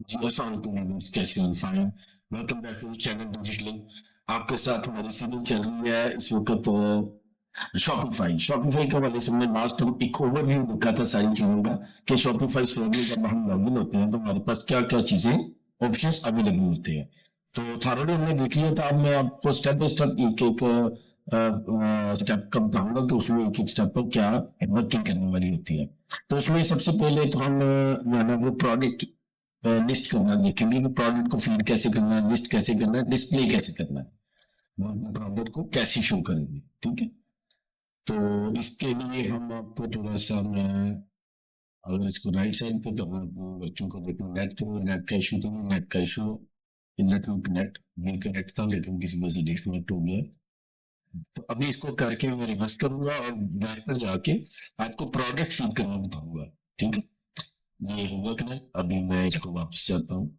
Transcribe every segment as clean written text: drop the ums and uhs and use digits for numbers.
जी, अस्सलाम वालेकुम व्यूअर्स, कैसे हैं? Fine. Welcome back to channel digital link. आपके साथ हमारी सीरीज चल रही है इस वक्त शॉपिफाई। शॉपिफाई के हवाले से हमने लास्ट टाइम एक ओवरव्यू देखा था सारी चीजों का कि शॉपिफाई स्टोर में जब हम लॉगिन होते हैं तो हमारे पास क्या क्या चीजें ऑप्शंस अवेलेबल होते हैं। तो थारोली हमने देख लिया था। अब मैं आपको स्टेप बाय स्टेप एक एक स्टेप का बताऊंगा कि उसमें एक एक स्टेप पर क्या वर्किंग करने वाली होती है। तो उसमें सबसे पहले तो हम वो प्रोडक्ट लिस्ट करना देखेंगे कि प्रोडक्ट को फीड कैसे करना है, लिस्ट कैसे करना है, डिस्प्ले कैसे करना है, प्रोडक्ट को कैसे शो करेंगे। ठीक है। तो इसके लिए हम आपको थोड़ा सा मैं अगर इसको राइट साइड पे तो बच्चों को देखो, नेट का इशू तो नहीं, नेट का इशू इंटरनेट में कनेक्ट नहीं कनेक्ट था लेकिन किसी वजह से डिस्कनेक्ट हो गया। तो अभी इसको करके मैं रिवर्स करूंगा और बैक पर जाके आपको प्रोडक्ट फीड करना बताऊंगा। ठीक है। ये होगा कि नहीं, अभी मैं इसको वापस जाता हूँ।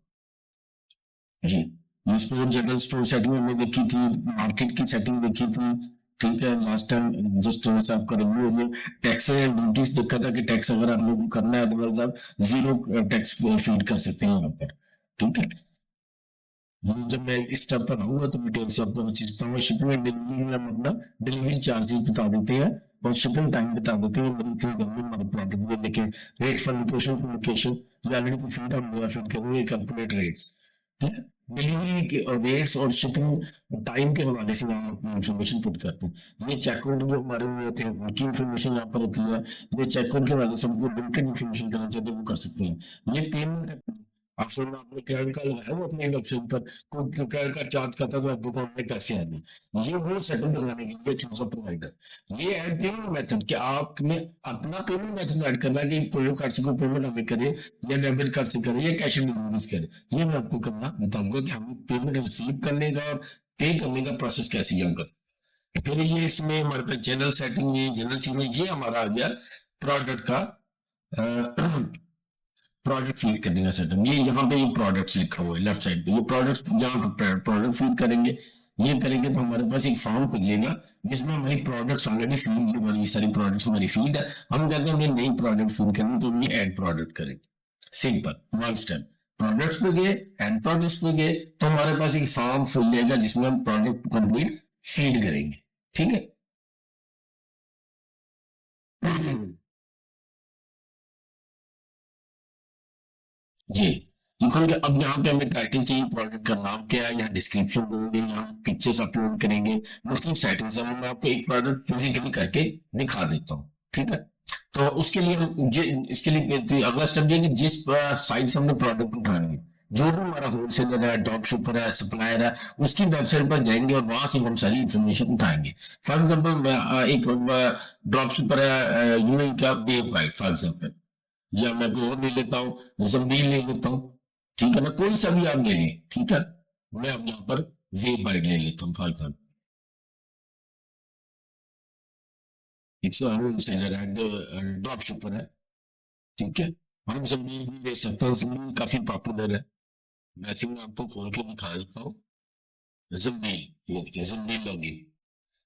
जी। ये स्टोर जनरल स्टोर सेटिंग हमने देखी थी, मार्केट की सेटिंग देखी थी। ठीक है। लास्ट टाइम जस्ट थोड़ा सा आपका रिव्यू हो गया। टैक्स एंड ड्यूटीज देखा था कि टैक्स अगर आप लोगों को करना है अदरवाइज आप जीरो टैक्स फीड कर सकते हैं यहाँ पर। ठीक है। जब मैं इस स्टेप पर आऊंगा तो डिटेल से आपको चीज बताऊंगा। शिपिंग एंड डिलीवरी में हम अपना डिलीवरी चार्जेस बता देते हैं और शिपिंग टाइम बता देते हैं। मेरी इतनी गंदी हमारी प्रॉब्लम है लेकिन rate for location for location ये ऑलरेडी फीड हम फीड करेंगे कैलकुलेट रेट्स। ठीक है। डिलीवरी के और रेट्स और शिपिंग टाइम के हवाले से यहाँ इन्फॉर्मेशन पुट करते हैं। ये चेकआउट जो हमारे हुए होते हैं उनकी इन्फॉर्मेशन यहाँ पर होती है। ये चेकआउट के हवाले से हमको लिमिटेड इन्फॉर्मेशन करना चाहते हैं वो कर सकते हैं। ये पेमेंट ऑप्शन में आपने क्रेडिट कार्ड लगाया वो अपने वेबसाइट पर, कोई क्रेडिट कार्ड चार्ज करता है तो आपको अकाउंट में कैसे आएंगे। ये वो सेटल करवाने के लिए चूज अ प्रोवाइडर। ये है पेमेंट मेथड कि आपने अपना पेमेंट मेथड ऐड करना है कि क्रेडिट कार्ड से कोई पेमेंट हमें करे या डेबिट कार्ड से करे या कैश ऑन डिलीवरी करे। ये मैं आपको करना बताऊंगा कि हम पेमेंट रिसीव करने का और पे करने का प्रोसेस कैसे हम करते। फिर ये इसमें हमारे पास जनरल सेटिंग, ये जनरल चीजें, ये हमारा आ गया प्रोडक्ट का प्रोडक्ट फीड करने का सिस्टम। ये यहाँ पे ये प्रोडक्ट्स लिखा हुआ है लेफ्ट साइड पे, ये प्रोडक्ट्स जहाँ पे प्रोडक्ट फीड करेंगे ये करेंगे तो हमारे पास एक फॉर्म खुलेगा जिसमें हमारी प्रोडक्ट्स ऑलरेडी फीड, हमारी सारी प्रोडक्ट्स हमारी फीड है। हम कहते हैं नई प्रोडक्ट फीड करनी तो ये ऐड प्रोडक्ट करेंगे। Simple one step. प्रोडक्ट्स पे गए, एंड प्रोडक्ट्स पे गए तो हमारे पास एक फॉर्म खुलेगा जिसमें हम प्रोडक्ट कंप्लीट फीड करेंगे। ठीक है। जी। लिखोगे अब यहाँ पे हमें टाइटल चाहिए, प्रोडक्ट का नाम क्या है, यहाँ डिस्क्रिप्शन देंगे, यहाँ पिक्चर्स अपलोड करेंगे, मुख्तलिफ सेटिंग्स है। मैं आपको एक प्रोडक्ट फिजिकली करके दिखा देता हूँ। ठीक है। तो उसके लिए इसके लिए अगला स्टेप ये कि जिस साइट से हमने प्रोडक्ट उठाना है, जो भी हमारा होलसेलर है, ड्रॉप शिपर है, सप्लायर है, उसकी वेबसाइट पर जाएंगे और वहां से हम सारी इन्फॉर्मेशन उठाएंगे। फॉर एग्जाम्पल एक ड्रॉप शिपर है यूएई का, वेब बाइट फॉर एग्जाम्पल, या मैं कोई और ले लेता हूँ, जमीन ले लेता हूँ। ठीक है ना, कोई सा भी आप ले लें। ठीक है। मैं अब यहाँ पर वे बाइट ले लेता हूँ फॉर एग्जाम्पल। एक सौ होलसेलर है, ड्रॉप शिपर है। ठीक है। हम जमीन भी ले सकते हैं, जमीन काफी पॉपुलर है। वैसे मैं आपको खोल के दिखा देता हूँ। जमीन लिखते हैं, जमीन लॉगिन।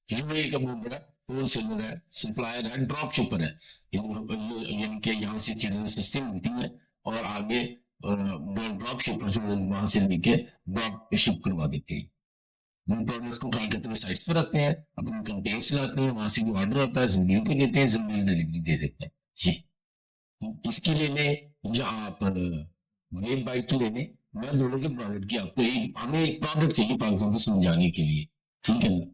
यूए का बहुत बड़ा होलसेलर है, सप्लायर है, ड्रॉप शिपर है। यानी कि यहाँ से चीजें सस्ती मिलती हैं और आगे ड्रॉप शिपर जो वहां से लेके ड्रॉप पे शिप करवा देते हैं। हम प्रोडक्ट्स को उठा के अपने साइट्स पर रखते हैं, अपने कंटेन्स लाते हैं, वहां से जो ऑर्डर आता है जमीन को देते हैं, जमीन डिलीवरी दे देते हैं। जी। इसके लिए लें या आप वेब बाइक की ले लें, मैं दोनों के प्रोडक्ट की आपको एक, हमें एक प्रोडक्ट चाहिए 500 को समझाने के लिए। ठीक है ना।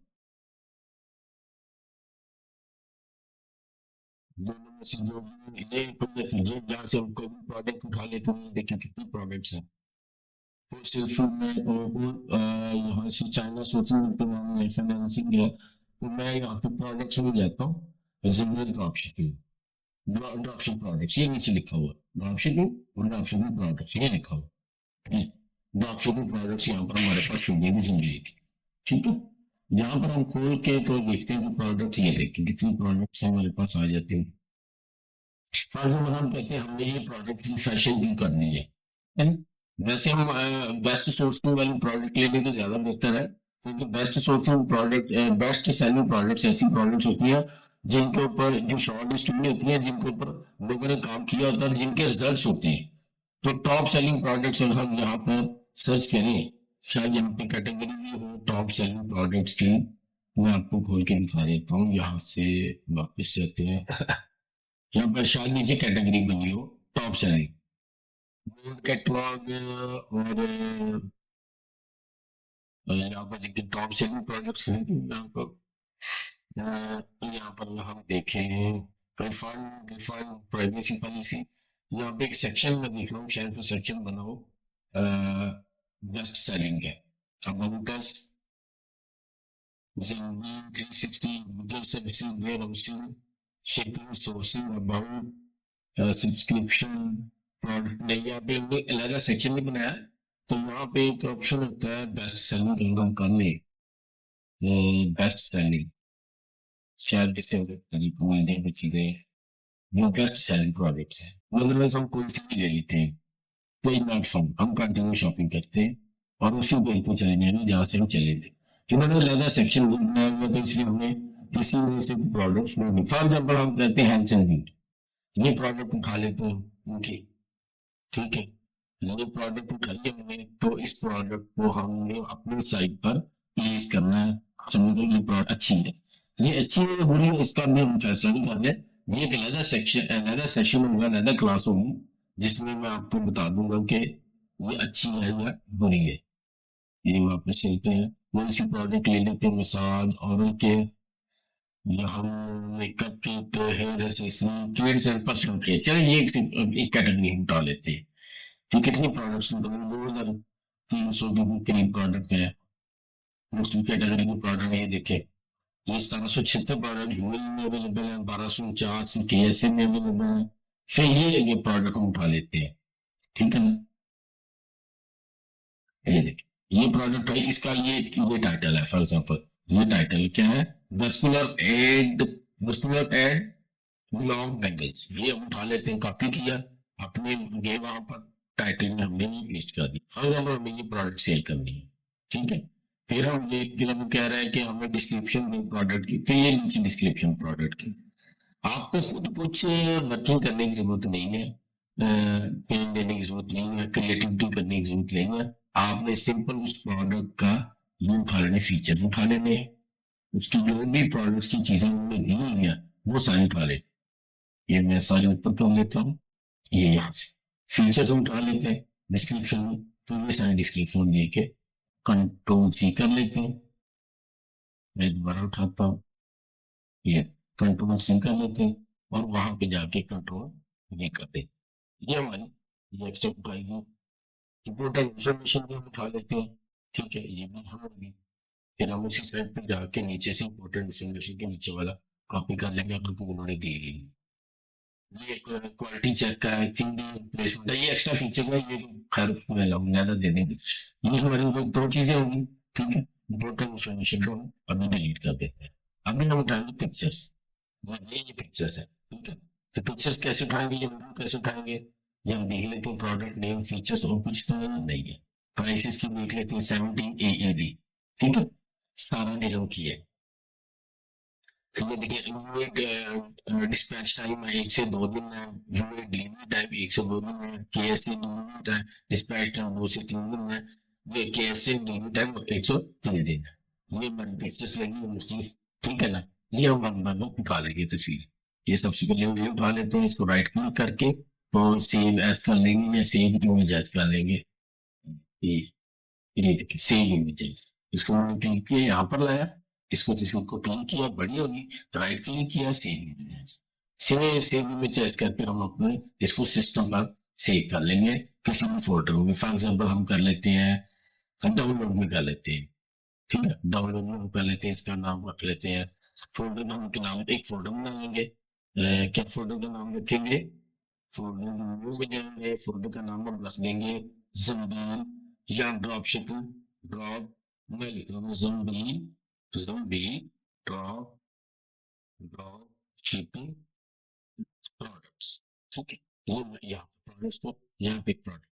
दोनों में से जो भी ये कोई नतीजे जहाँ से हम कोई भी प्रोडक्ट उठा लेते हैं, देखिए कितने प्रोडक्ट्स हैं। तो सिर्फ मैं यहाँ से चाइना सोचने के मामले फाइनेंसिंग है तो मैं यहाँ पे प्रोडक्ट्स में जाता हूँ, jingle drop shipping, drop ship products ये नीचे लिखा हुआ, ड्रॉप शिपिंग और ड्रॉप शिपिंग प्रोडक्ट्स ये लिखा हुआ। ड्रॉप शिपिंग प्रोडक्ट्स यहाँ पर हमारे पास मिलेगी जिंदगी की। ठीक है। यहाँ पर हम खोल के तो देखते हैं कि प्रोडक्ट ये देखिए कितनी प्रोडक्ट्स हमारे पास आ जाते हैं। फॉर एग्जाम्पल हम कहते हैं हमने ये प्रोडक्ट की फैशन की करनी है ना? वैसे हम बेस्ट सोर्सिंग वाली प्रोडक्ट लेने तो ज्यादा बेहतर है क्योंकि best sourcing product, best selling products ऐसी प्रोडक्ट्स होती है जिनके ऊपर जो शॉर्ट लिस्ट हुई होती है, जिनके ऊपर लोगों ने काम किया होता है, जिनके रिजल्ट्स होते हैं। तो टॉप सेलिंग प्रोडक्ट्स अगर हम यहाँ पर सर्च करें, शायद यहाँ पे कैटेगरी भी हो टॉप सेलिंग प्रोडक्ट्स की। मैं आपको खोल के दिखा देता हूँ, यहाँ से वापस चलते हैं। यहाँ पर शायद नीचे कैटेगरी बनी हो टॉप सेलिंग गोल्ड कैटलॉग, और यहाँ पर देखिए टॉप सेलिंग प्रोडक्ट्स हैं यहाँ पर। यहाँ पर हम देखें रिफंड रिफंड प्राइवेसी पॉलिसी, यहाँ पे एक सेक्शन में देख रहा हूँ, शायद तो सेक्शन बना हो बेस्ट सेलिंग है। अबाउट अस, ज़ेनबी 360, Google services, warehousing, shipping, sourcing, about, subscription, product नहीं, यहाँ पे हमने अलग सेक्शन नहीं बनाया। तो यहाँ पे एक ऑप्शन होता है बेस्ट सेलिंग इनकम करने, बेस्ट सेलिंग, शायद इससे तरीकों में कुछ चीजें जो बेस्ट सेलिंग प्रोडक्ट्स है। अदरवाइज हम कोई सी भी ले लेते हैं, कोई नॉट फंड, हम कंटिन्यू शॉपिंग करते हैं और उसी पेज पे चले जाएंगे जहाँ से हम चले थे। इन्होंने अलग सेक्शन बनाया हुआ तो इसलिए हमने इसी में से प्रोडक्ट्स में, फॉर एग्जाम्पल हम कहते हैं हेल्थ एंड ब्यूटी, ये प्रोडक्ट उठा लेते हैं उनकी, ठीक है। ये प्रोडक्ट उठा लिया हमने, तो इस प्रोडक्ट को हमने अपनी साइट पर प्लेस करना है। समझो ये प्रोडक्ट अच्छी है, ये अच्छी है या बुरी है इसका भी हम फैसला नहीं कर रहे। ये एक अलग सेक्शन, अलग सेशन होगा, अलग क्लास होगी, जिसमें मैं आपको बता दूंगा कि ये अच्छी है या बुरी है। ये वापस चलते हैं, वो इसी प्रोडक्ट ले लेते हैं, मसाज, ओरल केयर, यहाँ makeup kit, hair accessory, kids and personal care. चलिए ये एक कैटेगरी हम उठा लेते हैं। तो कितनी प्रोडक्ट्स, 2300 के भी करीब प्रोडक्ट है। दूसरी कैटेगरी के प्रोडक्ट ये देखे, ये 1776 प्रोडक्ट यूएल में अवेलेबल है, 1249 केएसए में अवेलेबल है। फिर ये प्रोडक्ट हम उठा लेते हैं, ठीक है ना। ये देखिए ये प्रोडक्ट है, इसका ये टाइटल है, फॉर एग्जांपल ये टाइटल क्या है, मस्कुलर एड लॉन्ग बैंगल्स। ये हम उठा लेते हैं, कॉपी किया, अपने गए वहां पर, टाइटल में हमने लिस्ट कर दी। फॉर एग्जाम्पल हमें ये प्रोडक्ट सेल करनी है, ठीक है। फिर हम ये फिर हम कह रहे हैं कि हमें डिस्क्रिप्शन दें प्रोडक्ट की, फिर ये नीचे डिस्क्रिप्शन प्रोडक्ट की। आपको खुद कुछ वर्किंग करने की जरूरत नहीं है, पेन देने की जरूरत नहीं है, क्रिएटिविटी करने की जरूरत नहीं है। आपने सिंपल उस प्रोडक्ट का ये उठा लेने, फीचर उठा लेने हैं, उसकी जो भी प्रोडक्ट की चीजें उन्होंने दी हुई है वो सारी उठा ले। ये मैं सारे ऊपर कर लेता हूँ, ये यहाँ से फीचर्स हम उठा लेते हैं डिस्क्रिप्शन में, तो ये सारे डिस्क्रिप्शन दे के कंट्रोल सी कर लेते हैं। मैं दोबारा उठाता हूँ, ये कंट्रोल सी कर लेते हैं और वहां पे जाके कंट्रोल ये कर देते, ये हमारी ये एक्स्ट्रा उठाएगी। इम्पोर्टेंट इंफॉर्मेशन भी हम उठा लेते हैं, ठीक है, ये भी होगी। फिर हम उसी साइड पे जाके नीचे से इम्पोर्टेंट इंफॉर्मेशन के नीचे वाला कॉपी कर लेंगे, अगर उन्होंने दी गई। ये क्वालिटी चेक का है, प्लेसमेंट है, ये एक्स्ट्रा फीचर है, ये खैर मैं ज्यादा दे देंगे। यूज हमारी दो चीजें होंगी, ठीक है। इम्पोर्टेंट इंफॉर्मेशन को हम अभी डिलीट कर देते हैं। अभी हम उठाएंगे पिक्चर्स, ये पिक्चर्स है, ठीक है। तो पिक्चर्स कैसे उठाएंगे, ये वीडियो कैसे उठाएंगे, ये हम देख लेते हैं। प्रोडक्ट नेम, फीचर्स और कुछ तो नहीं है। प्राइसेस की देख लेते हैं, 17 AAD, ठीक है, 17 दिनों की है। ये देखिए डिस्पैच टाइम है 1 से 2 दिन है, यूएट डिलीवरी टाइम 1 से 2 दिन है, KSA delivery time dispatch time 2 से 3 दिन है, ये केएसए डिलीवरी टाइम 103 दिन है। ये हमारी पिक्चर्स लगी मुख्तलिफ, ठीक है ना। ये हम वन उठा लेंगे तस्वीर। ये सबसे पहले हम ये उठा लेते हैं, इसको राइट क्लिक करके तो सेव एज कर लेंगे या सेव इमेजेस कर लेंगे। ये ये देखिए सेव इमेजेस, इसको हमने क्लिक किया, यहाँ पर लाया, इसको को क्लिक किया, बड़ी होगी, राइट क्लिक किया, सेव इमेजेस। सेव इमेजेस करके हम अपने इसको सिस्टम पर सेव कर लेंगे किसी भी फोल्डर में। फॉर एग्जांपल हम कर लेते हैं डाउनलोड में कर लेते हैं, ठीक है, डाउनलोड में हम कर लेते हैं, इसका नाम रख लेते हैं, फोल्डर में हम नाम एक फोल्डर बना लेंगे। क्या फोल्डर का नाम रखेंगे, फोल्डर में जाएंगे, फोल्डर का नाम हम रख देंगे ज़म्बील या ड्रॉप शिपिंग, ड्रॉप मैं लिख रहा हूँ ज़म्बील ड्रॉप ड्रॉप शिपिंग प्रोडक्ट्स, ठीक है। ये यहाँ प्रोडक्ट्स को यहाँ पे प्रोडक्ट